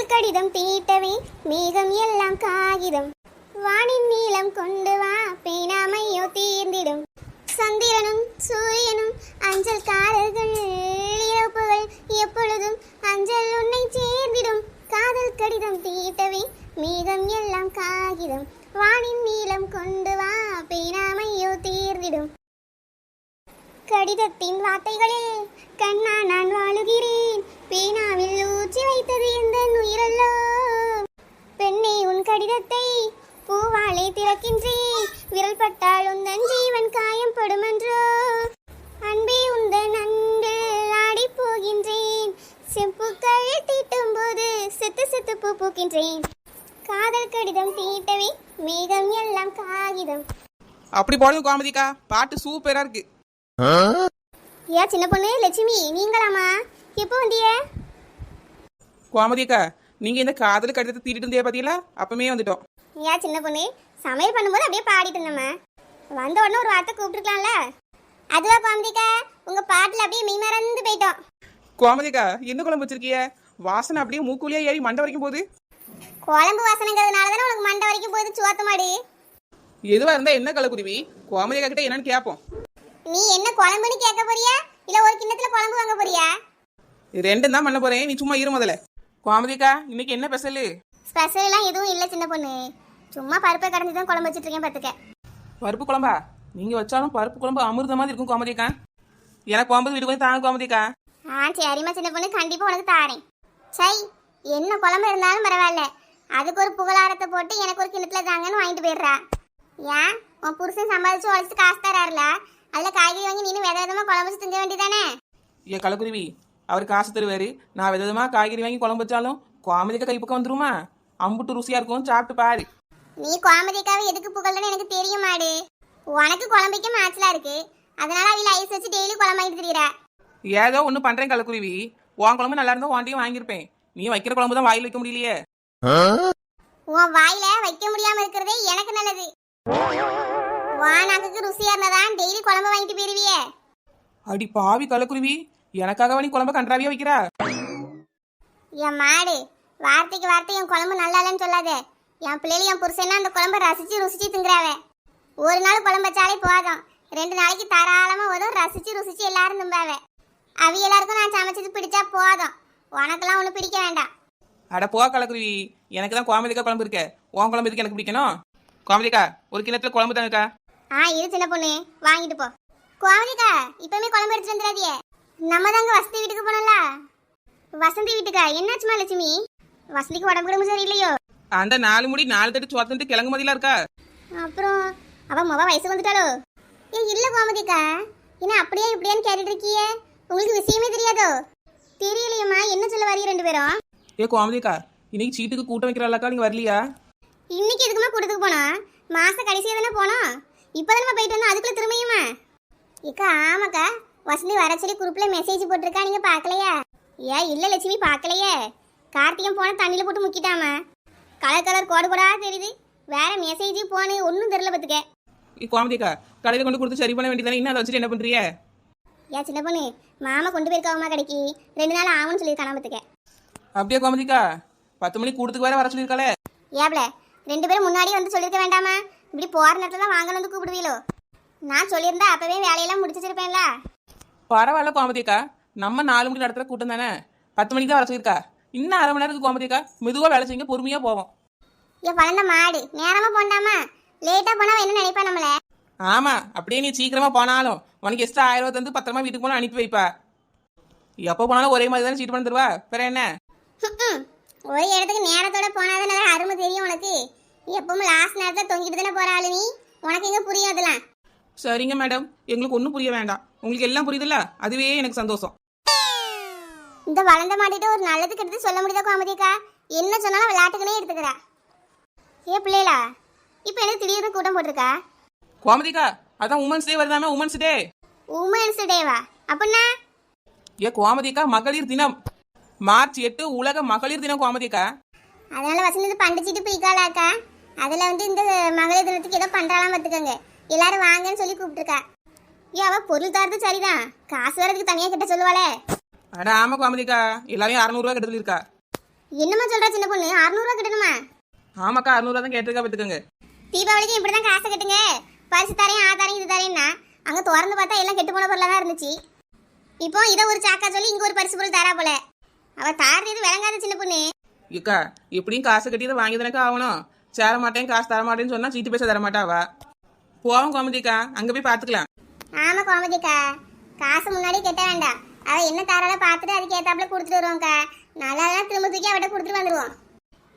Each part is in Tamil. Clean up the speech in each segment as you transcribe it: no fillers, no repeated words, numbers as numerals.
காதல் கடிதம் தீட்டவே மேகம் எல்லாம் காகிதம். வானின் நீளம் கொண்டு வா பேனாமையோ தீர்ந்திடும். சந்திரனும் சூரியனும் அஞ்சல் காரர்கள் இறப்புகள் எப்பொழுதும் அஞ்சல் உன்னை சேர்ந்திடும். காதல் கடிதம் தீட்டவே மேகம் எல்லாம் காகிதம். வானின் நீளம் கொண்டு வா பேனாமையோ தீர்ந்திடும். கடிதத்தின் வார்த்தைகளில் கண்ணா நான் வாழுகிறேன். பேனாவில் ஊற்றி வைத்தது எந்த உயிரல்லோ. பெண்ணே உன் கடிதத்தை பூவாலை திறக்கின்றேன். விரல் பட்டால் உந்தன் ஜீவன் காயம் படுமென்றோ. அன்பே உந்தன் அன்பில் ஆடி போகின்றேன். செம்புக்கள் தீட்டும் போது செத்து செத்து பூ பூக்கின்றேன். காதல் கடிதம் தீட்டவே மேகம் எல்லாம் காகிதம். அப்படி போடுங்க கோமதிக்கா, பாட்டு சூப்பரா இருக்கு. ஏ சின்ன பொண்ணு லட்சுமி, நீங்களாமா? எப்போ வந்திய? கோமதிக்கா, நீங்க இந்த காதல் கடிதத்தை தீட்டிட்டு இருந்தே பாத்தீங்களா? அப்பமே வந்துட்டோம். ஏன் சின்ன பொண்ணு, சமையல் பண்ணும்போது அப்படியே பாடிட்டு இருந்தோம்மா. வந்த உடனே ஒரு வார்த்தை கூப்பிட்டுருக்கலாம்ல. அதுவா கோமதிக்கா, உங்க பாட்டுல அப்படியே மெய் மறந்து போயிட்டோம். கோமதிக்கா, என்ன குழம்பு வச்சிருக்கிய? வாசனை அப்படியே மூக்குலியா ஏறி மண்டை வரைக்கும் போகுது. குழம்பு வாசனைங்கிறதுனால தானே உனக்கு மண்டை வரைக்கும் போகுது சோத்த மாடு. எதுவா இருந்தா என்ன கலக்குருவி? கோமதிக்கா கிட்ட என்னன்னு கேட்போம். நீ என்ன குழம்புன்னு கேட்க போறியா இல்ல ஒரு கிண்ணத்துல குழம்பு வாங்க போறியா? ரெண்டும் தான் பண்ண போறேன், நீ சும்மா இரு முதல்ல. கோமதிக்கா, இன்னைக்கு என்ன ஸ்பெஷல்? ஸ்பெஷல் எல்லாம் எதுவும் இல்ல சின்ன பொண்ணு, சும்மா பருப்பை கடைஞ்சி தான் குழம்பு வச்சிட்டு இருக்கேன் பாத்துக்க. பருப்பு குழம்பா? நீங்க வச்சாலும் பருப்பு குழம்பு அமிர்த மாதிரி இருக்கும் கோமதிக்கா. எனக்கு குழம்பு வீட்டுக்கு வந்து தாங்க கோமதிக்கா. சரிம்மா சின்ன பொண்ணு, கண்டிப்பா உனக்கு தாரேன். சை, என்ன குழம்பு இருந்தாலும் பரவாயில்ல, அதுக்கு ஒரு புகழாரத்தை போட்டு எனக்கு ஒரு கிண்ணத்துல தாங்கன்னு வாங்கிட்டு போயிடுறா. ஏன் உன் புருஷன் சம்பாதிச்சு உழைச்சு காசு தராருல, அதில் காய்கறி வாங்கி நீனு வித விதமா குழம்பு வச்சு திங்க வேண்டியதானே? ஏன் கலக்குருவி, அவர் காசு தருவாரு, நான் வித விதமா காய்கறி வாங்கி குழம்பு வச்சாலும் கோமதிக்கா கை பக்கம் வந்துருமா? அம்புட்டு ருசியா இருக்கும், சாப்பிட்டு பாரு. நீ கோமதிக்காவை எதுக்கு புகழ்றன்னு எனக்கு தெரியும் மாடு. உனக்கு குழம்புக்கு மேட்ச்லாம் இருக்கு, அதனால அவில ஐஸ் வச்சு டெய்லி குழம்பு வாங்கிட்டு தெரியுற. ஏதோ ஒண்ணு பண்றேன் கலக்குருவி, உன் குழம்பு நல்லா இருந்தா வாண்டியும் வாங்கியிருப்பேன். நீ வைக்கிற குழம்பு தான் வாயில் வைக்க முடியலையே. உன் வாயில வைக்க முடியாம இருக்கிறதே எனக்கு நல்லது. வானாக்கு ருசியா இருந்தாதான் டெய்லி குழம்பு வாங்கிட்டு போயிருவியே. அடி பாவி கலக்குருவி, எனக்காக நீ குழம்பு கன்றாவியா வைக்கிறா? என் மாடு, வார்த்தைக்கு வார்த்தை என் குழம்பு நல்லா இல்லைன்னு சொல்லாத. என் பிள்ளைகள் என் புருஷன்னா அந்த குழம்பை ரசிச்சு ருசிச்சு திங்குறாவ. ஒரு நாள் குழம்பு வச்சாலே போதும், 2 நாளைக்கு தாராளமா வரும், ரசிச்சு ருசிச்சு எல்லாரும் திம்பாவ. அவி எல்லாருக்கும் நான் சமைச்சது பிடிச்சா போதும், உனக்கெல்லாம் ஒண்ணு பிடிக்க வேண்டாம். அட போ கலக்குருவி, எனக்கு தான் கோமதிக்கா குழம்பு இருக்க, உன் குழம்பு எதுக்கு எனக்கு பிடிக்கணும்? கோமதிக்கா, ஒரு கிணத்துல குழம்பு தாங்கக்கா. இரு சின்ன பொண்ணு, வாங்கிட்டு போ. கோமதிக்கா, இப்பவுமே குழம்பு எடுத்துட்டு வந்துடாதியே. நம்ம தாங்க வசந்தி வீட்டுக்கு போனோம்ல. வசந்தி வீட்டுக்கா? என்னாச்சுமா லட்சுமி? வசந்திக்கு உடம்பு சரியில்லையோ? அந்த 4 முடி 4 தட்டு சோத்துட்டு கிழங்கு மதியெல்லாம் இருக்கா? அப்புறம் அவ மொப வயசுக்கு வந்துட்டாளோ? இல்ல கோமதிக்கா, என்ன அப்படியே இப்படியான்னு கேட்டுட்டு இருக்கியே, உங்களுக்கு விஷயமே தெரியாதோ? தெரியலையம்மா, என்ன சொல்ல வரீங்க 2 பேரும்? ஏ கோமதிக்கா, இன்னைக்கு சீட்டுக்கு கூட்டம் வைக்கிறாக்கா, நீங்க வரலையா? இன்னைக்கு எதுக்குமா கூட்டத்துக்கு போனா? மாச கடைசியா தானே போனோம், இப்பதான் நம்ம போயிட்டு வந்தோம், அதுக்குள்ள திரும்பியுமா? இக்கா ஆமாக்கா, வசந்தி வர சொல்லி குரூப்ல மெசேஜ் போட்டிருக்கா, நீங்க பாக்கலையா? இல்ல லட்சுமி பாக்கலையே. கார்த்திகம் போன தண்ணியில போட்டு முக்கிட்டாமா, கலர் கலர் கோடு கோடா தெரியுது, வேற மெசேஜ் போன ஒன்னும் தெரியல பத்துக்க. கோமதிக்கா, கடையில கொண்டு கொடுத்து சரி பண்ண வேண்டியதானே, இன்னும் அதை வச்சுட்டு என்ன பண்றீங்க? சின்ன பொண்ணு, மாமா கொண்டு போயிருக்காவமா கடைக்கு, 2 நாள் ஆகும்னு சொல்லியிருக்கான பத்துக்க. அப்படியே கோமதிக்கா, 10 மணிக்கு கூட்டத்துக்கு வேற வர சொல்லியிருக்காளே. ஏப்ல 2 பேரும் முன்னாடியே வந்து சொல்லியிருக்க வேண்டாமா? இப்படி போற நேரத்துல தான் வாங்கன்னு வந்து கூப்பிடுவீங்களோ? நான் சொல்லியிருந்தா அப்பவே வேலையெல்லாம் முடிச்சிருப்பேன்ல. பரவாயில்ல கோமதிக்கா, நம்ம 4 மணிக்கு நடத்துற கூட்டம் தானே, 10 மணிக்கு தான் வர சொல்லியிருக்கா. இன்னும் 1/2 மணி நேரத்துக்கு கோமதிக்கா, மெதுவா வேலை செய்யுங்க, பொறுமையா போவோம். பழந்த மாடு, நேரமா போண்டாமா? லேட்டா போனா என்ன நினைப்பா நம்மள? ஆமா, அப்படியே நீ சீக்கிரமா போனாலும் உனக்கு எக்ஸ்ட்ரா 1000 ரூபாய் தந்து பத்திரமா வீட்டுக்கு போனா அனுப்பி வைப்பா. எப்போ போனாலும் ஒரே மாதிரி தானே சீட் பண்ணி தருவா, வேற என்ன? ஒரு இடத்துக்கு நேரத்தோட போனாதானே அருமை தெரியும் உனக்கு. எப்பவும் லாஸ்ட் நேரத்துல தொங்கிட்டு தானே போற ஆளு நீ, உனக்கு எங்க புரியும் அதெல்லாம்? சரிங்க மேடம், எங்களுக்கு ஒன்றும் புரிய வேண்டாம், உங்களுக்கு எல்லாம் புரியுதுல்ல, அதுவே எனக்கு சந்தோஷம். இந்த வளர்ந்த மாட்டிட்டு ஒரு நல்லதுக்கு எடுத்து சொல்ல முடியுதா கோமதிக்கா? என்ன சொன்னாலும் விளையாட்டுக்குனே எடுத்துக்கிறா. பிள்ளைகளா, இப்ப எனக்கு திடீர்னு கூட்டம் போட்டிருக்கா? கோமதிக்கா, அதான் உமன்ஸ் டே வருதாமே, உமன்ஸ் டே. உமன்ஸ் டேவா? அப்படின்னா கோமதிக்கா, மகளிர் தினம், மார்ச் 8 உலக மகளிர் தினம் கோமதிக்கா. அதனால வசந்தி பண்டிச்சிட்டு போய்க்காளாக்கா, அதுல இந்த மகளிர் தினத்துக்கு ஏதோ பண்றாலாம் பார்த்துக்கோங்க, எல்லாரும் வாங்கன்னு சொல்லி கூப்பிட்டுருக்கா. அவ பொருள் தரது சரிதான், காசு வரதுக்கு தனியா கிட்ட சொல்லுவாளே. அட ஆமா கோமதிக்கா, எல்லாரையும் 600 ரூபாய் கிட்ட சொல்லியிருக்கா. என்னம்மா சொல்ற சின்ன பொண்ணு? 600 ரூபா கட்டணுமா? ஆமாக்கா 600 தான் கேட்டிருக்கா பார்த்துக்கோங்க. தீபாவளிக்கு இப்படிதான் காசை கட்டுங்க, பரிசு தரேன் ஆ தரேன் இது தரேன்னா அங்க திறந்து பார்த்தா எல்லாம் கெட்டு போன பொருளா தான் இருந்துச்சு. இப்போ இதை ஒரு சாக்கா சொல்லி இங்க ஒரு பரிசு பொருள் தரா போல. அவ தாரது விளங்காத சின்ன பொண்ணு. ஏக்கா எப்படியும் காசை கட்டி இதை வாங்கி தானக்கா ஆகணும். சேர மாட்டேன் காசு தர மாட்டேன்னு சொன்னா சீட்டு பேச தர மாட்டாவா. போவோம் கோமதிக்கா, அங்க போய் பாத்துக்கலாம். ஆமா கோமதிக்கா, காசு முன்னாடி கட்ட வேண்டாம். அவ என்ன தாராள பார்த்துட்டு அதுக்கு ஏத்தாப்புல கொடுத்துட்டு வருவோம்க்கா. நல்லா திரும்ப தூக்கி அவட்ட கொடுத்துட்டு வந்துடுவோம்.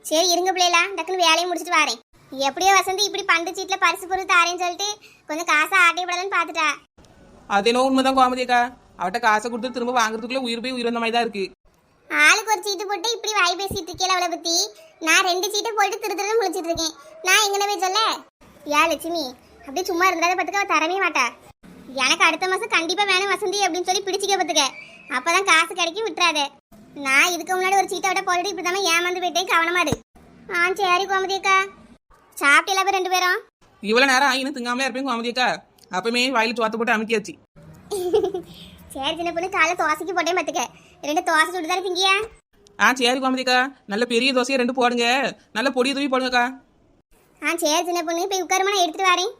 சரி இருங்க பிள்ளைகளா, டக்குன்னு வேலையை முடிச்சுட்டு வரேன். எப்படியோ வசந்தி இப்படி பண்டு சீட்ல பரிசு பொருள் தாரேன்னு சொல்லிட்டு கொஞ்சம் காசை ஆட்டையப்படலன்னு பார்த்துட்டா. அது என்ன உண்மைதான் கோமதிக்கா, அவட்ட காசை கொடுத்து திரும்ப வாங்குறதுக்குள்ள உயிர் போய் உயிர் வந்த மாதிரி தான் இருக்கு. ஆளுக்கு ஒரு சீட்டு போட்டு இப்படி வாய் பேசிட்டு இருக்கேன் அவளை பத்தி. நான் 2 சீட்டை போட்டு திருன்னு முழிச்சிட்டு இருக்கேன். நான் எங்கன போய் சொல்ல? யா லட்சுமி அப்படியே சும்மா இருந்தாலும் பத்துக்க அவ தரவே மாட்டா. எனக்கு அடுத்த மாசம் கண்டிப்பா வேணும் வசந்தி அப்படின்னு சொல்லி பிடிச்சிக்க பத்துக்க. அப்பதான் காசு கிடைக்கும், விட்டுறாத. நான் இதுக்கு முன்னாடி ஒரு சீட்டை விட போட்டுட்டு இப்படிதான் ஏமாந்து போயிட்டேன், கவனமா இரு. சரி கோமதி அக்கா, சாப்பிட்டு எல்லாரும் 2 பேரும்? இவ்வளவு நேரம் ஆயின்னு திங்காமலே இருப்பேன் கோமதிக்கா. அப்பமே வாயில சோத்த போட்டு அமைக்கியாச்சு. சரி சின்ன பொண்ணு, காலை தோசைக்கு போட்டேன் பத்துக்க. 2 தோசை சுட்டு தானே திங்கியா? சரி கோமதிக்கா, நல்ல பெரிய தோசையை 2 போடுங்க, நல்ல பொடி தூவி போடுங்கக்கா. சரி சின்ன பொண்ணு, போய் உட்காருமா, நான் எடுத்துட்டு வரேன்.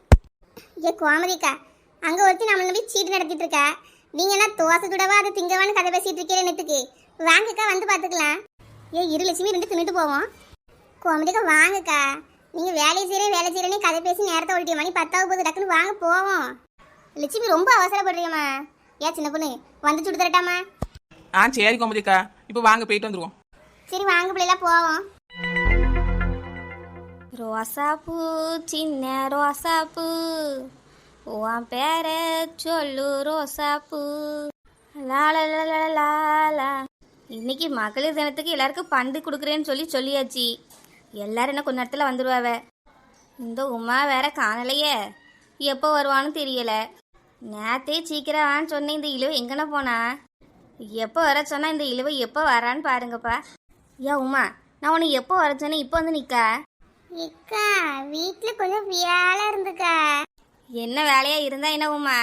ஏ கோமதிக்கா, அங்க ஒருத்தி நம்மள நம்பி சீட்டு நடத்திட்டு இருக்கா. நீங்க என்ன தோசை சுடவா அதை திங்கவான்னு கதை பேசிட்டு இருக்கேன் நேத்துக்கு. வாங்கக்கா, வந்து பாத்துக்கலாம். இரு லட்சுமி 2 தின்னுட்டு போவோம். கோமதிக்கா வாங்கக்கா, நீங்க வேலை செய்யறேன்னு கதை பேசி நேரத்தை ஒழிட்டிய மணி 10 போது, டக்குன்னு வாங்க போவோம். லட்சுமி ரொம்ப அவசரப்படுறியம்மா. ஏன் சின்ன பொண்ணு வந்து சுட்டு தரட்டாமா? சரி கோமதிக்கா, இப்போ வாங்க போயிட்டு வந்துருவோம். சரி வாங்க பிள்ளைலாம் போவோம். ரோசாப்பூ சின்ன ரோசாப்பூ, உன் பேர சொல்லு ரோசாப்பூ. லாலா இன்னைக்கு மகளிர் தினத்துக்கு எல்லாருக்கும் பண்டு கொடுக்குறேன்னு சொல்லியாச்சு. எல்லாரும் என்ன கொஞ்ச நேரத்தில் வந்துடுவாவ. இந்த உமா வேற காணலையே, எப்போ வருவான்னு தெரியல. நேத்தே சீக்கிரம் சொன்னேன், இந்த இழுவை எங்கன போனா? எப்போ வர சொன்னா இந்த இழுவை எப்போ வரான்னு பாருங்கப்பா. ஏன் உமா, நான் உன்னை எப்போ வர சொன்னேன், இப்போ வந்து நிற்கா? இக்கா வீட்டுல கொஞ்சம் வேலை இருந்துக்கா. என்ன வேலையா இருந்தா என்ன உமா,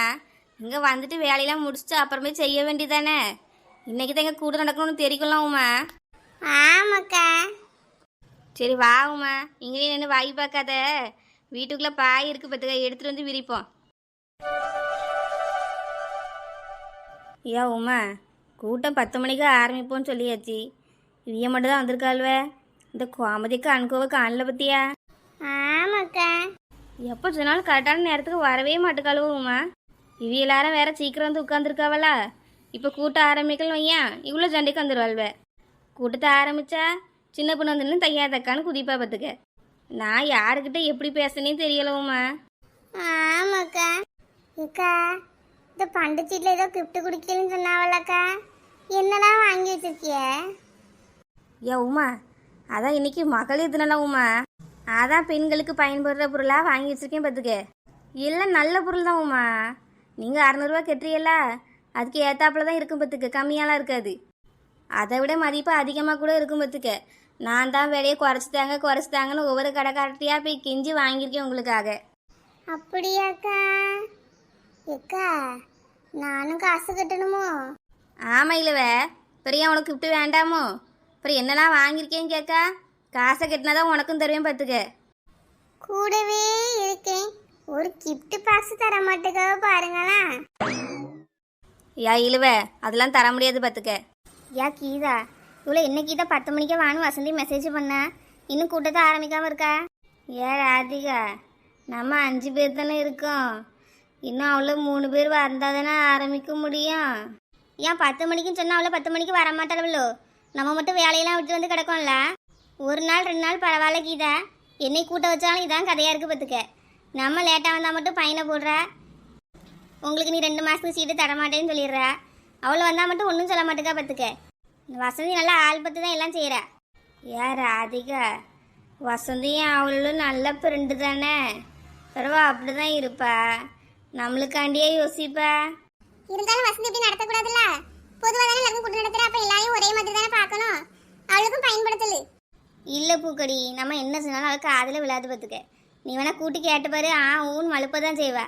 இங்கே வந்துட்டு வேலையெல்லாம் முடிச்சுட்டு அப்புறமே செய்ய வேண்டியதானே. இன்னைக்கு தான் இங்கே கூட நடக்கணும்னு தெரிக்கலாம் உமா. ஆமாக்கா. சரி வா உமா, இங்கே நின்று வாங்கி பார்க்காத. வீட்டுக்குள்ளே பாய் இருக்கு பத்துக்க, எடுத்துகிட்டு வந்து விரிப்போம். ஏன் உமா, கூட்டம் 10 மணிக்கு ஆரம்பிப்போன்னு சொல்லியாச்சு. இவைய மட்டும் தான் வந்திருக்காள்வே. இந்த கோமதிக்கு அனுக்கோவை காணல பத்தியா? ஆமாக்கா. எப்போ சொன்னாலும் கரெக்டான நேரத்துக்கு வரவே மாட்டுக்காளுவோ உமா. இவ எல்லாரும் வேற சீக்கிரம் வந்து உட்காந்துருக்காவளா. இப்போ கூட்டம் ஆரம்பிக்கலாம் வையா, இவ்வளோ சண்டைக்கு வந்துடுவாள்வே. கூட்டத்தை ஆரம்பிச்சா சின்ன பொண்ணு வந்து தையா தக்கான்னு குதிப்பா பார்த்துக்க. நான் யாருக்கிட்ட எப்படி பேசுனே தெரியலவுமா. ஆமாக்கா. அக்கா இந்த பண்டு சீட்டில் ஏதோ கிஃப்ட் குடிக்கலன்னு சொன்னாவல்லக்கா, என்னெல்லாம் வாங்கி வச்சிருக்கிய? ஏ உமா, அதான் இன்னைக்கு மகளிர் தினம் உமா, அதான் பெண்களுக்கு பயன்படுற பொருளாக வாங்கி வச்சிருக்கேன் பார்த்துக்க. எல்லாம் நல்ல பொருள் தான் உமா. நீங்கள் 600 ரூபா கட்டுறீங்களா, அதுக்கு ஏத்தாப்புல தான் இருக்கும் பார்த்துக்க, கம்மியாலாம் இருக்காது. அதை விட மதிப்பு அதிகமாக கூட இருக்கும் பார்த்துக்க. நான் தான் விலையை குறைச்சிட்டாங்கன்னு ஒவ்வொரு கடைக்காரட்டியாக போய் கெஞ்சி வாங்கியிருக்கேன் உங்களுக்காக. அப்படியாக்கா? அக்கா நானும் காசு கட்டணுமோ? ஆமாம் இல்லவே, பெரிய உனக்கு கிஃப்ட் வேண்டாமோ? அப்புறம் என்னெல்லாம் வாங்கியிருக்கேன்னு கேட்கா, காசை கட்டினாதான் உனக்கும் தருவேன் பார்த்துக்க. கூடவே இருக்கேன், ஒரு கிஃப்ட் பாக்ஸ் தர மாட்டேங்க பாருங்களா. யா இழுவே, அதெல்லாம் தர முடியாது பார்த்துக்க. யா கீதா, இவ்வளோ என்ன கீதா 10 மணிக்கே வாணும் வசந்தி மெசேஜ் பண்ண, இன்னும் கூட்டத்தை ஆரம்பிக்காமல் இருக்கா? ஏ ராதிகா, நம்ம 5 பேர் தானே இருக்கோம், இன்னும் அவ்வளோ 3 பேர் வந்தால் தானே ஆரம்பிக்க முடியும். ஏன் 10 மணிக்குன்னு சொன்னால் அவ்வளோ 10 மணிக்கு வர மாட்டாளோ? நம்ம மட்டும் வேலையெல்லாம் விட்டு வந்து கிடக்கோம்ல. 1 நாள் 2 நாள் பரவாயில்ல கீதா, என்னை கூட்ட வச்சாலும் இதான் கதையாக இருக்குது பார்த்துக்க. நம்ம லேட்டாக வந்தால் மட்டும் பையனை போடுற, உங்களுக்கு நீ 2 மாதத்துக்கு சீட்டு தரமாட்டேன்னு சொல்லிடுற. அவ்வளோ வந்தால் மட்டும் ஒன்றும் சொல்ல மாட்டேக்கா பார்த்துக்க. வசந்தி நல்லா ஆள் பார்த்து தான் எல்லாம் செய்கிறா. ஏ ராதிகா, வசந்தியும் அவளும் நல்ல ஃப்ரெண்டு தானே, பரவா அப்படி தான் இருப்பா, நம்மளுக்காண்டியே யோசிப்பா. இருந்தாலும் வசந்தி இப்படி நடத்தக்கூடாதுல்ல. பொதுவாக தானே எல்லாருக்கும் கூட்டம் நடத்துகிற, அப்போ எல்லாரையும் ஒரே மாதிரி தானே பார்க்கணும். அவளுக்கும் பயன்படுத்தலு. இல்லை பூக்கடி, நம்ம என்ன சொன்னாலும் அவளுக்கு காதில் விழாது பார்த்துக்க. நீ வேணா கூட்டி கேட்டு பாரு, ஊன் மழுப்ப தான் செய்வா.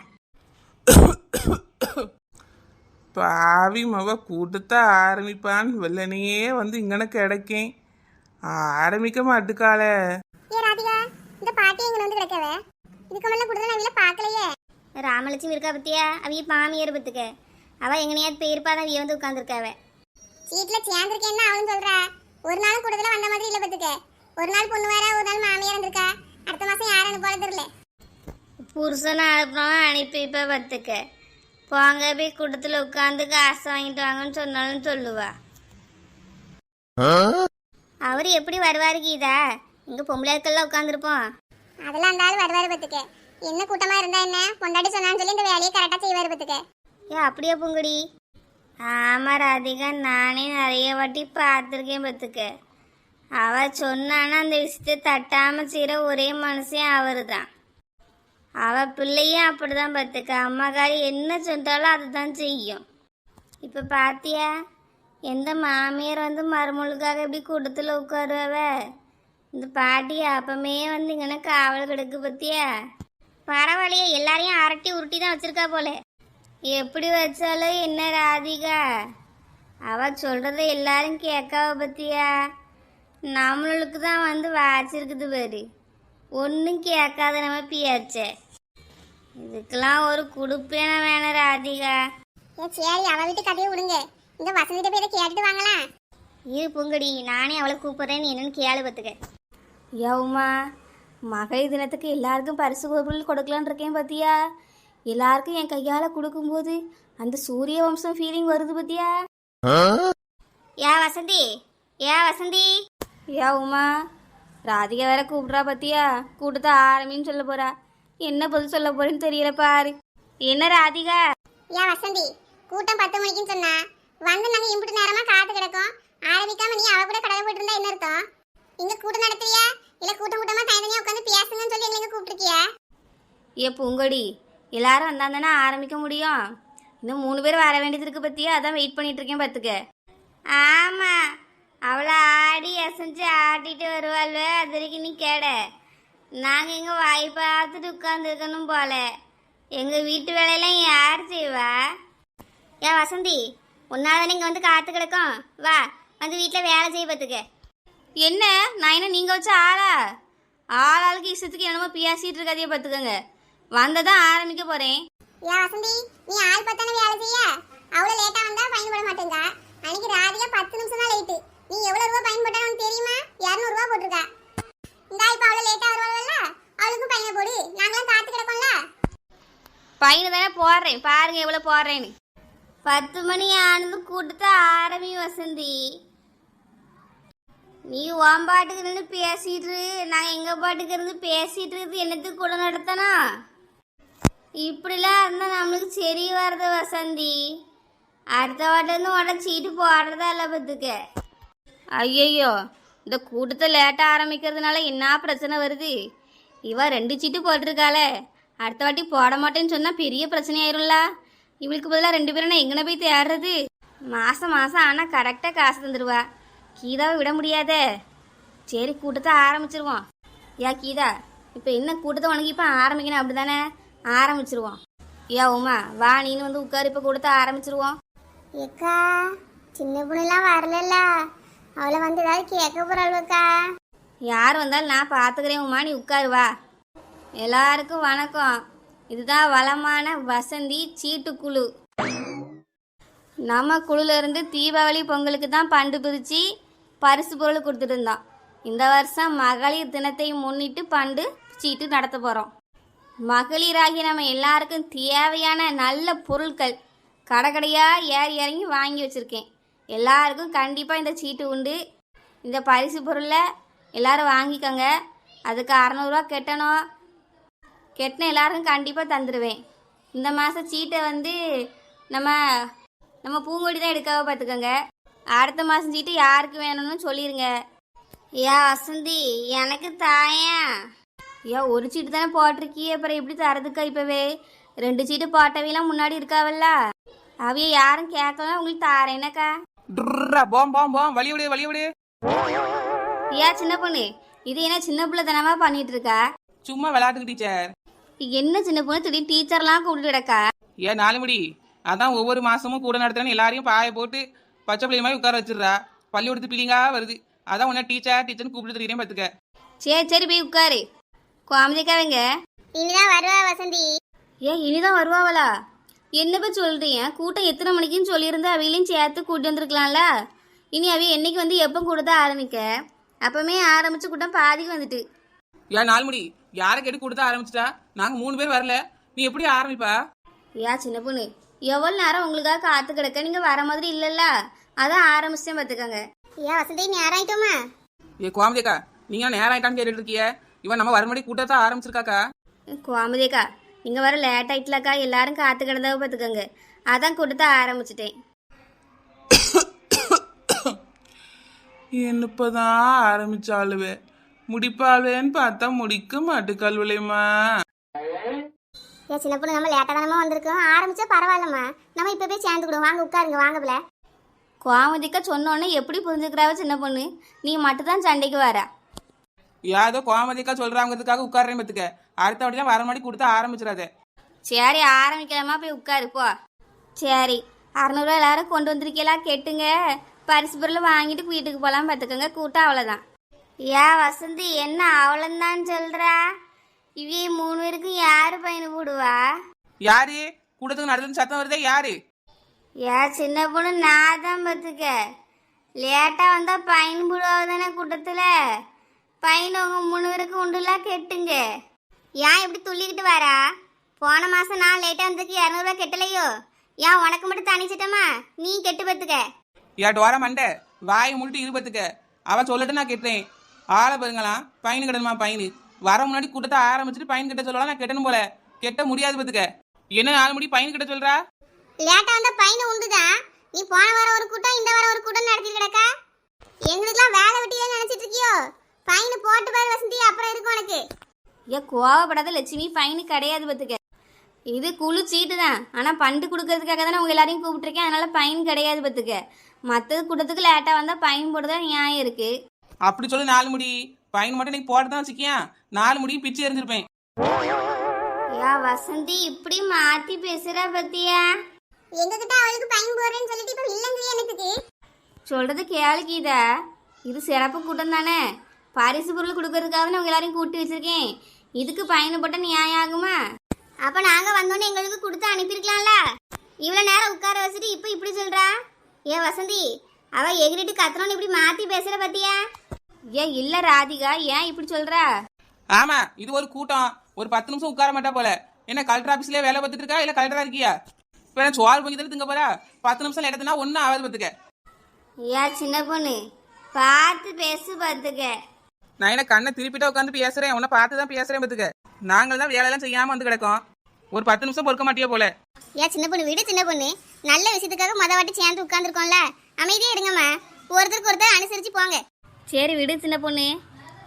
பாவி மவ கூட்டத்தை ஆரம்பிப்பான்னு வெள்ளனையே வந்து இங்கன கிடைக்கேன். ஆரம்பிக்க மாட்டுக்கால. ஏ ராதிகா, இந்த பாட்டி எங்க வந்து கிடக்கவே? இதுக்கு மேல கூடுதல் நான் இவள பார்க்கலையே. ராமலட்சுமி இருக்கா பத்தியா? அவிய மாமியார் பத்துக்க. அவ எங்கனையாவது போயிருப்பாதான் அவிய வந்து உட்காந்துருக்காவ. சீட்ல சேர்ந்திருக்கேன்னு அவளும் சொல்றா. ஒரு நாள் கூடுதலா வந்த மாதிரி இல்ல பத்துக்க. ஒரு நாள் பொண்ணு வேற, ஒரு நாள் மாமியார் வந்திருக்கா. அடுத்த மாசம் யாருன்னு போல தெரியல. புருஷனை அனுப்புனவன் அனுப்பி வைப்ப பத்துக்க. போங்க போய் கூட்டத்தில் உட்காந்து காசு வாங்கிட்டு வாங்கன்னு சொன்னாலும் சொல்லுவா. அவர் எப்படி வருவாரு கீதா? இங்க பொம்பளைக்கெல்லாம் உட்காந்துருப்போம். அதெல்லாம் அந்த ஆள் வருவாரு பத்துக்க. என்ன கூட்டமா இருந்தா என்ன, பொண்டாட்டி சொன்னான்னு சொல்லி இந்த வேலையை கரெக்டா செய்வாரு பத்துக்க. ஏ அப்படியே பூங்குடி? ஆமா ராதிகா, நானே நிறைய வாட்டி பார்த்துருக்கேன் பத்துக்க. அவ சொன்னான்னா அந்த விஷயத்தை தட்டாம செய்கிற ஒரே மனுஷன் அவரு தான். அவ பிள்ளையும் அப்படிதான் பத்துக்க. அம்மாக்காரி என்ன சொன்னாலும் அதுதான் செய்யும். இப்போ பாத்தியா, எந்த மாமியார் வந்து மருமகளுக்காக எப்படி கூட்டத்தில் உட்காருவ? இந்த பாட்டி அப்பமே வந்து இങ്ങനെ காவல் கிடக்கு பத்தியா? பரவாயில்லையே, எல்லாரையும் அரட்டி உருட்டி தான் வச்சிருக்கா போல. எப்படி வச்சாலும் என்ன ராதிகா, அவ சொல்றத எல்லாரும் கேட்காவ பத்தியா? நம்மளுக்கு தான் வந்து வாச்சிருக்குது பாரு, ஒன்றும் கேட்காத நம்ம பியாச்ச. இதுக்கெல்லாம் ஒரு குடுப்பேன வேணும் ராதிகா. ஏ சரி, அவ வீட்டு கதையை விடுங்க. இந்த வசந்திட்ட போய் இதை கேட்டுட்டு வாங்கலாம். இரு பூங்கடி, நானே அவளை கூப்பிட்றேன், நீ என்னன்னு கேளு பத்துக்க. யவுமா, மகளிர் தினத்துக்கு எல்லாருக்கும் பரிசு பொருள் கொடுக்கலான் இருக்கேன் பத்தியா? எல்லாருக்கும் என் கையால் கொடுக்கும்போது அந்த சூரிய வம்சம் ஃபீலிங் வருது பத்தியா? ஏ வசந்தி, ஏ வசந்தி. ஏ உமா, ராதிகா வேற கூப்பிட்றா பத்தியா? கூட்டத்தை ஆரம்பின்னு சொல்ல போறா. என்ன பதில் சொல்ல போறேன்னு தெரியல பாரு. என்ன ராதிகா? ஏன் வசந்தி, கூட்டம் 10 மணிக்குன்னு சொன்னா வந்து நாங்க இம்புட்டு நேரமா காத்து கிடக்கோம். ஆரம்பிக்காம நீ அவ கூட கடலை போட்டு இருந்தா என்ன அர்த்தம்? இங்க கூட்டம் நடத்துறியா இல்ல கூட்டம் கூட்டமா தனித்தனியா உட்காந்து பேசுங்கன்னு சொல்லி எங்களை கூப்பிட்டுருக்கியா? ஏ பூங்கொடி, எல்லாரும் வந்தாந்தானே ஆரம்பிக்க முடியும். இன்னும் 3 பேர் வர வேண்டியது இருக்கு பத்தியா? அதான் வெயிட் பண்ணிட்டு இருக்கேன் பத்துக்க. ஆமா, அவளை ஆடி அசைஞ்சு ஆட்டிட்டு வருவாள். அது வரைக்கும் நீ கேட. நாங்கள் எங்கள் வாய் பார்த்துட்டு உட்காந்துருக்கணும் போல. எங்கள் வீட்டு வேலையெல்லாம் யார் செய்வா? ஏன் வசந்தி, ஒன்னாதானே இங்கே வந்து காத்து கிடக்கும். வா, வந்து வீட்டில் வேலை செய்ய பார்த்துக்க. என்ன நான் என்ன நீங்கள் வச்ச ஆளா? ஆளாளுக்கு இஷ்டத்துக்கு என்னமோ பேசிட்டு இருக்காதே பார்த்துக்கோங்க. வந்ததான் ஆரம்பிக்க போகிறேன். ஏன் வசந்தி, நீ ஆள் பார்த்தானே வேலை செய்ய? அவ்வளோ லேட்டா வந்தா ஃபைன் போட மாட்டேங்க. அன்னைக்கு ராதிகா 10 நிமிஷம் தான் லேட்டு. நீ எவ்வளோ ரூபா ஃபைன் போட்டானு தெரியுமா? 200 ரூபா போட்டிருக்கா. இந்தா இப்போ அவ்வளோ லேட்டா வருவாள்ல, அவளுக்கும் ஃபைனை போடு. நாங்களாம் காத்து கிடக்கோம்ல. ஃபைனு தானே போடுறேன், பாருங்க எவ்வளோ போடுறேன்னு. 10 மணி ஆனது கூட்டத்தை ஆரம்பி வசந்தி. நீ உன் பாட்டுக்கு இருந்து பேசிட்டு, நான் எங்கள் பாட்டுக்கு இருந்து பேசிட்டு இருக்குது. என்னத்துக்கு கூட நடத்தனா? இப்படிலாம் இருந்தால் நம்மளுக்கு சரி வருது வசந்தி. அடுத்த வாட்டிலேருந்து உடனே சீட்டு போடுறதா இல்லை பத்துக்க. ஐயையோ, இந்த கூட்டத்தை லேட்டாக ஆரம்பிக்கிறதுனால என்ன பிரச்சனை வருது? இவ 2 சீட்டு போட்டிருக்காளே, அடுத்த வாட்டி போட மாட்டேன்னு சொன்னால் பெரிய பிரச்சனை ஆயிரும்ல. இவளுக்கு பதிலாக 2 பேரும் நான் எங்கன போய் தேடுறது? மாதம் ஆனால் கரெக்டாக காசு தந்துடுவா. கீதாவை விட முடியாதே. சரி, கூட்டத்தை ஆரம்பிச்சிருவோம். யா கீதா, இப்போ என்ன கூட்டத்தை உனக்கு இப்போ ஆரம்பிக்கணும் அப்படி தானே? ஆரம்பிச்சிருவோம். யா உமா, வா நீனு வந்து உட்காரு. இப்போ கூட்டத்தை ஆரம்பிச்சிருவோம். ஏக்கா, சின்ன பொண்ணுலாம் வரலல்ல, அவளை வந்து ஏதாவது கேட்க போறாளுக்கா? யார் வந்தாலும் நான் பார்த்துக்கிறேன் உமா, நீ உட்காரு வா. எல்லாருக்கும் வணக்கம். இதுதான் வளமான வசந்தி சீட்டுக்குழு. நம்ம குழுல இருந்து தீபாவளி பொங்கலுக்கு தான் பண்டு பிரித்து பரிசு பொருள் கொடுத்துட்டு இருந்தோம். இந்த வருஷம் மகளிர் தினத்தை முன்னிட்டு பண்டு சீட்டு நடத்த போகிறோம். மகளிராகி நம்ம எல்லாருக்கும் தேவையான நல்ல பொருட்கள் கடைக்கடையாக ஏறி இறங்கி வாங்கி வச்சுருக்கேன். எல்லாருக்கும் கண்டிப்பாக இந்த சீட்டு உண்டு. இந்த பரிசு பொருளை எல்லோரும் வாங்கிக்கோங்க. அதுக்கு 600 ரூபா கட்டணும். கெட்டின எல்லாருக்கும் கண்டிப்பாக தந்துடுவேன். இந்த மாதம் சீட்டை வந்து நம்ம பூங்கொடி தான் எடுக்காவ பார்த்துக்கோங்க. அடுத்த மாதம் சீட்டு யாருக்கு வேணும்னு சொல்லிடுங்க. ஏ வசந்தி, எனக்கு தாயா? ஏன் ஒரு சீட்டு தானே போட்டிருக்கியே, அப்புறம் எப்படி தரதுக்கா? இப்போவே 2 சீட்டு போட்டவையெல்லாம் முன்னாடி இருக்காவல்ல, அவைய யாரும் கேட்கலாம். உங்களுக்கு தாரேனக்கா. வழிவிடு. ஏன் சின்ன பொண்ணு, இது என்ன சின்ன பிள்ளை தானமா பண்ணிட்டு இருக்கா? சும்மா விளையாட்டுக்கு டீச்சர். என்ன சின்ன பொண்ணு திடீர்னு டீச்சர்லாம் கூப்பிட்டு கிடக்கா? ஏன் 4 முடி, அதான் ஒவ்வொரு மாசமும் கூட நடத்துறேன்னு எல்லாரையும் பாய போட்டு பச்சை பிள்ளை மாதிரி உட்கார வச்சிடுறா. பள்ளிக்கூடத்து பிள்ளைங்கா வருது, அதான் உன்ன டீச்சர்னு கூப்பிட்டு தெரியுறேன் பார்த்துக்க. சரி சரி போய் உட்காரு. கோமதிக்காவங்க இனிதான் வருவா வசந்தி. ஏன் இனிதான் வருவாவளா? என்னப்ப சொல்றீங்க? கூட்டம் எத்தனை மணிக்குன்னு சொல்லியிருந்தா அவையிலையும் சேர்த்து கூட்டி வந்திருக்கலாம்ல. இனி அவை என்னைக்கு வந்து எப்போ கூட்டத்தை ஆரம்பிக்க? அப்பமே ஆரம்பிச்சு கூட்டம் பாதிக்கு வந்துட்டு. ஏன் நாலுமுடி யாரை கேட்டு கொடுத்த ஆரம்பிச்சிட்டா? நாங்கள் 3 பேர் வரல, நீ எப்படி ஆரம்பிப்பா? ஏன் சின்ன பொண்ணு, எவ்வளோ நேரம் உங்களுக்காக காத்து கிடக்க? நீங்கள் வர மாதிரி இல்லைல்ல, அதான் ஆரம்பிச்சேன் பார்த்துக்கோங்க. ஏன் வசந்தி நேரம் ஆயிட்டோமா? ஏ கோமதிக்கா, நீங்கள் நேரம் ஆயிட்டான்னு கேட்டுட்டு இருக்கிய. இவன் நம்ம வரமுடி கூட்டத்தை ஆரம்பிச்சிருக்காக்கா. கோமதிக்கா, நீங்கள் வர லேட் ஆயிட்டலாக்கா, எல்லாரும் காத்து கிடந்தவ பார்த்துக்கோங்க, அதான் கூட்டத்தை ஆரம்பிச்சிட்டேன். என்னப்பதான் ஆரம்பிச்சாளுவே, முடிப்பாளுவேன்னு பார்த்தா முடிக்க மாட்டுக்கால்விளையம்மா. ஏன் சின்ன பொண்ணு, நம்ம லேட்டாக தானமா வந்திருக்கோம், ஆரம்பிச்சா பரவாயில்லம்மா. நம்ம இப்போ போய் சேர்ந்துக்கிடுவோம். வாங்க உட்காருங்க, வாங்கல. கோமதிக்கா சொன்னோன்னே எப்படி புரிஞ்சுக்கிறாவ சின்ன பொண்ணு? நீ மட்டும்தான் சண்டைக்கு வரா. ஏதோ கோமதிக்கா சொல்றாங்கிறதுக்காக உட்கார்றேன் பார்த்துக்க. அடுத்த வாட்டிலாம் வரமாடி கொடுத்த ஆரம்பிச்சிடாதே. சரி ஆரம்பிக்கலாமா? போய் உட்காரு போ. சரி 600 எல்லாரும் கொண்டு வந்திருக்கீங்களா? கேட்டுங்க, பரிசு பொருள் வாங்கிட்டு வீட்டுக்கு போகலாம் பார்த்துக்கோங்க. கூட்டம் அவ்வளோதான். ஏன் வசந்தி என்ன அவ்வளோந்தான் சொல்கிறா? இவே 3 பேருக்கு யார் பயணு போடுவா? யாரு கூட்டத்துக்கு நடந்து சத்தம் வருதே? யாரு? ஏன் சின்ன பொண்ணு, நான் தான் பார்த்துக்க. லேட்டாக வந்தால் பயன் போடுவா தானே கூட்டத்தில். பயன் உங்கள் 3 பேருக்கு உண்டுலாம் கேட்டுங்க. ஏன் இப்படி துள்ளிக்கிட்டு வரா? போன மாசம் நான் லேட்டாக வந்ததுக்கு 200 ரூபாய் கெட்டலையோ? ஏன் உனக்கு மட்டும் தனிச்சிட்டமா? நீ கெட்டு பத்துக்க. ஏட்டு வர மண்டை வாயை முன்னிட்டு இருபத்துக்க. அவன் சொல்லட்டு நான் கேட்டேன். ஆளை பாருங்களாம், பயனு கிடணுமா? பயனு வர முன்னாடி கூட்டத்தை ஆரம்பிச்சுட்டு பயன் கிட்ட சொல்லலாம். நான் கெட்டணும் போல. கெட்ட முடியாது பத்துக்க. என்ன 4 மணி பயன் கிட்ட சொல்றா? லேட்டாக வந்தால் பையனை உண்டுதான். நீ போன வாரம் ஒரு கூட்டம், இந்த வாரம் ஒரு கூட்டம் நடத்திட்டு கிடக்கா. எங்களுக்குலாம் வேலை வெட்டியில நினைச்சிட்டு இருக்கியோ? பையனு போட்டு பாரு வசந்தி, அப்புறம் இருக்கும் உனக்கு. ஏன் கோவப்படாத லட்சுமி, பயனு கிடையாது பார்த்துக்க. இது குழு சீட்டு தான், ஆனால் பண்டு கொடுக்கறதுக்காக தானே உங்கள் எல்லாரையும் கூப்பிட்டுருக்கேன். அதனால பயன் கிடையாது பார்த்துக்க. மற்றது கூட்டத்துக்கு லேட்டாக வந்தால் பயன் போட்டுதான் நியாயம் இருக்கு. அப்படி சொல்லி 4 முடி பயன் மட்டும் நீ போட்டு தான் வச்சுக்கியா. 4 முடியும் பிச்சு எறிஞ்சிருப்பேன். யா வசந்தி, இப்படி மாற்றி பேசுகிற பத்தியா? எங்ககிட்ட அவளுக்கு பையன் போறேன்னு சொல்லிட்டு இப்போ இல்லைங்க எனக்கு. சொல்கிறது கேளு கீதா, இது சிறப்பு கூட்டம் தானே. பரிசு பொருள் கொடுக்கறதுக்காக நான் உங்கள் எல்லாரையும் கூட்டி வச்சிருக்கேன். இதுக்கு பயணம் போட்ட நியாயம் ஆகுமா? அப்போ நாங்கள் வந்தோன்னே எங்களுக்கு கொடுத்து அனுப்பியிருக்கலாம்ல. இவ்வளோ நேரம் உட்கார வச்சுட்டு இப்போ இப்படி சொல்கிறா? ஏன் வசந்தி, அவள் எகிரிட்டு கத்துறோன்னு இப்படி மாற்றி பேசுகிற பத்தியா? ஏன் இல்லை ராதிகா, ஏன் இப்படி சொல்கிறா? ஆமா, இது ஒரு கூட்டம். ஒரு 10 நிமிஷம் உட்கார மாட்டா போல. என்ன கலெக்டர் ஆஃபீஸ்லேயே வேலை பார்த்துட்டு இருக்கா? இல்லை கலெக்டரா இருக்கியா? இப்போ என்ன சோறு பொங்கி தானே திங்க போறா? 10 நிமிஷம் லேட்டதுன்னா ஒன்றும் ஆகாது பார்த்துக்க. ஏன் சின்ன பொண்ணு, பார்த்து பேசு பார்த்துக்க. நான் என்ன கண்ணை திருப்பிட்டா உட்காந்து பேசுறேன்? உன்னை பார்த்து தான் பேசுறேன் பார்த்துக்க. நாங்கள் தான் வேலையெல்லாம் செய்யாமல் வந்து கிடக்கோம். ஒரு 10 நிமிஷம் பொறுக்க மாட்டியா போல. ஏன் சின்ன பொண்ணு விடு. சின்ன பொண்ணு நல்ல விஷயத்துக்காக வாட்டி சேர்ந்து உட்காந்துருக்கோம்ல, அமைதியே இருங்கம்மா. ஒருத்தருக்கு ஒருத்தர் அனுசரிச்சு போங்க. சரி விடு சின்ன பொண்ணு,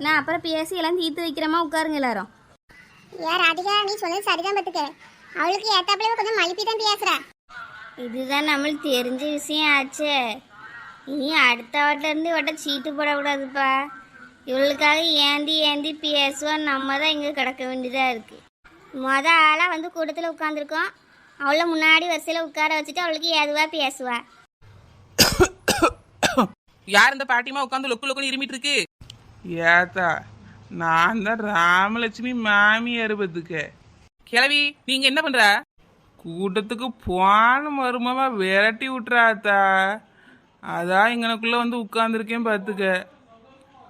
நான் அப்புறம் பேசி எல்லாம் தீர்த்து வைக்கிறமா. உட்காருங்க எல்லாரும். ஏன் ராதிகா, நீ சொன்னது சரிதான் பத்துக்க. அவளுக்கு ஏத்தாப்புல கொஞ்சம் மலிப்பி தான் பேசுறா. இதுதான் நம்மளுக்கு தெரிஞ்ச விஷயம் ஆச்சே. இனி அடுத்த வாட்டில இருந்து இவட்ட சீட்டு போடக்கூடாதுப்பா. இவளுக்காக ஏந்தி ஏந்தி பேசுவா. நம்ம தான் இங்கே கிடக்க வேண்டியதாக இருக்குது. ஆளாக வந்து கூட்டத்தில் உட்காந்துருக்கோம். அவளை முன்னாடி வரிசையில் உட்கார வச்சுட்டு அவளுக்கு எதுவாக பேசுவா. யார் இந்த பாட்டிமா உட்காந்து லொக்கு லொக்குன்னு இருமிட்டு இருக்கு? ஏத்தா, நான் தான் ராமலட்சுமி மாமியார் பத்துக்க. கிளவி, நீங்க என்ன பண்ற? கூட்டத்துக்கு போன மருமவா விரட்டி விட்டுறாத்தா. அதான் இங்கனக்குள்ள வந்து உட்கார்ந்துருக்கேன் பார்த்துக்க.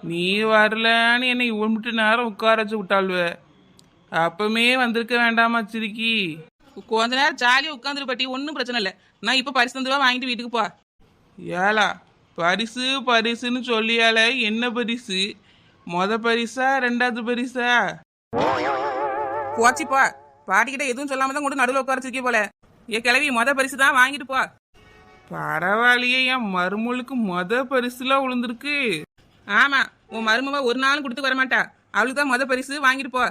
நீ வரலன்னு என்னை இவ்வளோ நேரம் உட்கார வச்சு விட்டாள்வ. அப்பமே வந்திருக்க வேண்டாமா சிரிக்கி? கொஞ்ச நேரம் ஜாலியா உட்காந்துரு பாட்டி, ஒன்றும் பிரச்சனை இல்லை. நான் இப்போ பரிசு தந்துவா, வாங்கிட்டு வீட்டுக்கு போ. ஏலா, பரிசு பரிசுன்னு சொல்லியால, என்ன பரிசு? பரிசா 2வது பரிசா? போச்சுப்பா, பாட்டிக்கிட்ட எதுவும் சொல்லாம தான் கொண்டு நடுவில் உட்கார வச்சிருக்கே போல. ஏ கிளவி, பரிசு தான் வாங்கிட்டு போ. பரவாயில்லையே, என் மருமகளுக்கு பரிசுலாம் விழுந்திருக்கு. ஆமா, உன் மருமவ ஒரு நாளும் கொடுத்து வரமாட்டா. அவளுக்கு தான் பரிசு, வாங்கிட்டு போ.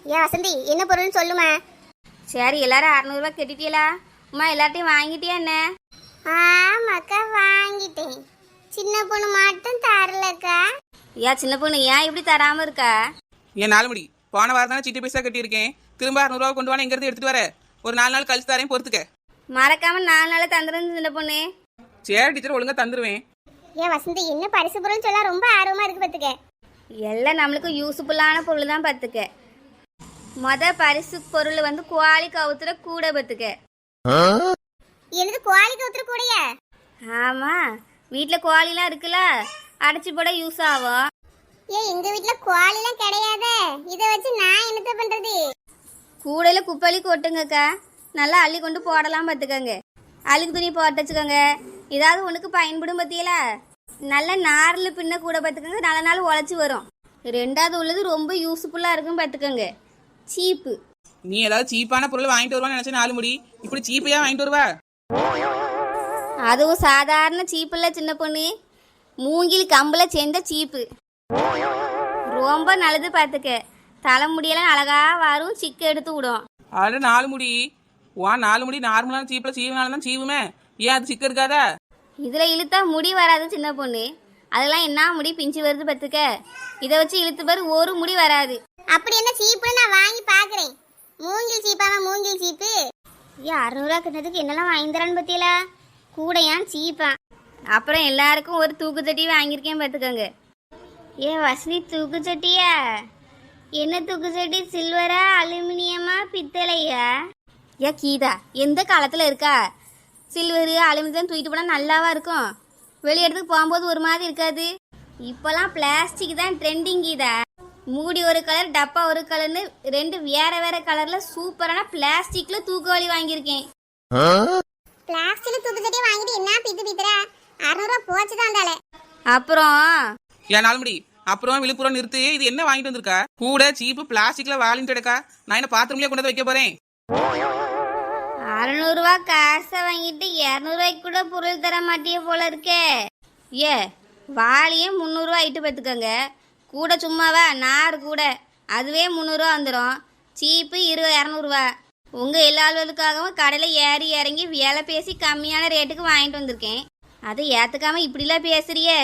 ஏன் வசந்தி, என்ன பொருள்னு சொல்லுமா? சரி எல்லாரும் 600 ரூபாய் கட்டிட்டீங்களா? அம்மா எல்லாத்தையும் வாங்கிட்டியா என்ன? ஆமாக்கா, வாங்கிட்டேன். சின்ன பொண்ணு மட்டும் தரலக்கா. ஏன் சின்ன பொண்ணு, ஏன் இப்படி தராமல் இருக்கா? ஏன் 4 மணி போன வாரம் தானே சீட்டு பைசா கட்டியிருக்கேன். திரும்ப 600 ரூபா கொண்டு வானே இங்கிறது எடுத்துட்டு வர. ஒரு 4 நாள் கழிச்சு தரேன், பொறுத்துக்க. மறக்காம 4 நாள் தந்துருந்து சின்ன பொண்ணு. சரி டீச்சர், ஒழுங்கா தந்துருவேன். ஏன் வசந்தி என்ன பரிசு பொருள்னு சொல்ல ரொம்ப ஆர்வமா இருக்கு பாத்துக்க. எல்லாம் நம்மளுக்கு யூஸ்ஃபுல்லான பொருள் தான் பார்த்துக்க. பரிசு பொருள் வந்து குவாலி கவுத்துற கூட பார்த்துக்க. எனது குவாலி கவுத்துற கூடயா? ஆமாம், வீட்டில் குவாலிலாம் இருக்குல்ல, அடைச்சி போட யூஸ் ஆகும். ஏன் எங்க வீட்ல குவாலிலாம் கிடையாதே, இதை வச்சு நான் என்னத்த பண்றது? கூடையில் குப்பளி கொட்டுங்கக்கா, நல்லா அள்ளி கொண்டு போடலாம் பார்த்துக்கோங்க. அழுக்கு துணி போட்டு வச்சுக்கோங்க, ஏதாவது உனக்கு பயன்படும் பற்றியலா. நல்ல நாரில் பின்ன கூட பார்த்துக்கோங்க, நல்ல நாள் உழைச்சி வரும். ரெண்டாவது உள்ளது ரொம்ப யூஸ்ஃபுல்லாக இருக்கும் பார்த்துக்கோங்க, சீப்பு. நீ ஏதாவது சீப்பான பொருள் வாங்கிட்டு வருவான்னு நினைச்சேன். 4 முடி இப்படி சீப்பையா வாங்கிட்டு வருவா? அதுவும் சாதாரண சீப்புல சின்ன பொண்ணு, மூங்கில் கம்பில் செஞ்ச சீப்பு. ரொம்ப நல்லது பார்த்துக்க, தலைமுடியெல்லாம் அழகா வரும், சிக்க எடுத்து விடும். அது 4 முடி. 4 முடி நார்மலான சீப்பில் சீவினால தான் சீவுமே. ஏன் அது சிக்க இருக்காதா? இதில் இழுத்தா முடி வராது சின்ன பொண்ணு, அதெல்லாம் என்ன முடி பிஞ்சு வருது பார்த்துக்க. இதை வச்சு இழுத்து பாரு, ஒரு முடி வராது. அப்படி என்ன சீப்புன்னு நான் வாங்கி பாக்குறேன். மூங்கில் சீப்பாவா? மூங்கில் சீப்பு 600 கிட்டதுக்கு என்னெல்லாம் வாங்கி தரான்னு பத்தியலா? கூடையான் சீப்பான். அப்புறம் எல்லாருக்கும் ஒரு தூக்குச்சட்டி வாங்கியிருக்கேன் பார்த்துக்கோங்க. ஏ வசனி, தூக்குச்சட்டியா? என்ன தூக்குச்சட்டி? சில்வரா, அலுமினியமா, பித்தளையா? ஏ கீதா, எந்த காலத்தில் இருக்கா? சில்வரு அலுமினியம் தூக்கிட்டு போனால் நல்லாவா இருக்கும்? வெளி இடத்துக்கு போகும்போது ஒரு மாதிரி இருக்காது. இப்போலாம் பிளாஸ்டிக் தான் ட்ரெண்டிங் கீதா. மூடி ஒரு கலர், டப்பா ஒரு கலர்னு 2 வேற வேற கலர்ல சூப்பரான பிளாஸ்டிக்ல தூக்குவாளி வாங்கியிருக்கேன். பிளாஸ்டிக் தூக்குச்சட்டியை வாங்கிட்டு என்ன பித்து பித்துறா? 600 போச்சு தான் இருந்தாலே. அப்புறம் ஏன் 4 முடி அப்புறம் விழுப்புரம் நிறுத்து. இது என்ன வாங்கிட்டு வந்திருக்கா? கூட சீப்பு பிளாஸ்டிக்ல வாலிட்டு எடுக்கா. நான் என்ன பாத்திரம்லயே கொண்டு வந்து வைக்க போறேன். 600 ரூபா காசை வாங்கிட்டு 200 ரூபாய்க்கு கூட பொருள் தர மாட்டிய போல இருக்கே. ஏ வாளியே 300 ரூபா ஆயிட்டு பார்த்துக்கோங்க. கூட சும்மாவா? நார் கூட அதுவே 300 ரூபா வந்துடும். சீப்பு 200 ரூபா. உங்கள் எல்லாளுக்காகவும் கடையில் ஏறி இறங்கி வேலை பேசி கம்மியான ரேட்டுக்கு வாங்கிட்டு வந்திருக்கேன். அதை ஏற்றுக்காம இப்படிலாம் பேசுறியே.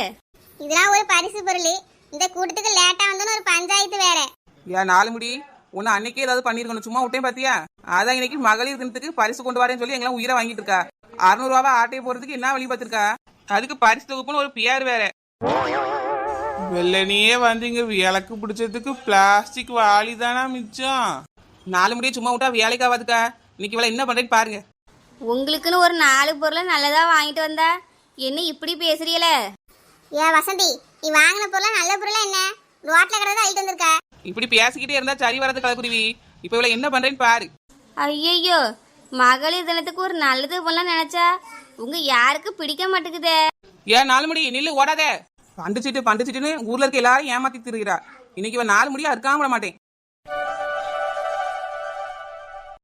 இதெல்லாம் ஒரு பரிசு பொருள். இந்த கூட்டத்துக்கு லேட்டா வந்தோன்னு ஒரு பஞ்சாயத்து வேற. ஏன் 4 முடி உன்னை அன்னைக்கே ஏதாவது பண்ணிருக்கணும். சும்மா விட்டேன் பாத்தியா? அதான் இன்னைக்கு மகளிர் தினத்துக்கு பரிசு கொண்டு வரேன்னு சொல்லி எங்கெல்லாம் உயிரை வாங்கிட்டு இருக்கா. 600 ரூபாவை ஆட்டையை போறதுக்கு என்ன வழி பார்த்திருக்கா? அதுக்கு பரிசு தொகுப்புன்னு ஒரு பேர் வேற. வெள்ளனியே வந்து இங்க விளக்கு பிடிச்சதுக்கு பிளாஸ்டிக் வாளி தானா மிச்சம். 4 முடியை சும்மா விட்டா வேலைக்கு ஆகாதுக்கா. இன்னைக்கு இவளை என்ன பண்றேன்னு பாருங்க. உங்களுக்குன்னு ஒரு 4 பொருளை நல்லதா வாங்கிட்டு வந்தா என்ன இப்படி பேசுறீல? ஏ வசந்தி, நீ வாங்கின பொருளா நல்ல பொருளா என்ன? ரோட்ல கிடந்தா அழிட்டு வந்திருக்கா. இப்படி பேசிக்கிட்டே இருந்தா சரி வரது கலக்குருவி. இப்ப இவளை என்ன பண்றேன்னு பாரு. ஐயோ, மகளிர் தினத்துக்கு ஒரு நல்லது பண்ணலாம் நினைச்சா உங்க யாருக்கு பிடிக்க மாட்டேங்குதே. ஏன் 4 முடி நில்லு, ஓடாத. பண்டுச்சிட்டுன்னு ஊர்ல இருக்க எல்லாரும் ஏமாத்தி திருகிறா. இன்னைக்கு இவன் 4 முடியா இருக்காம விட மாட்டேன்.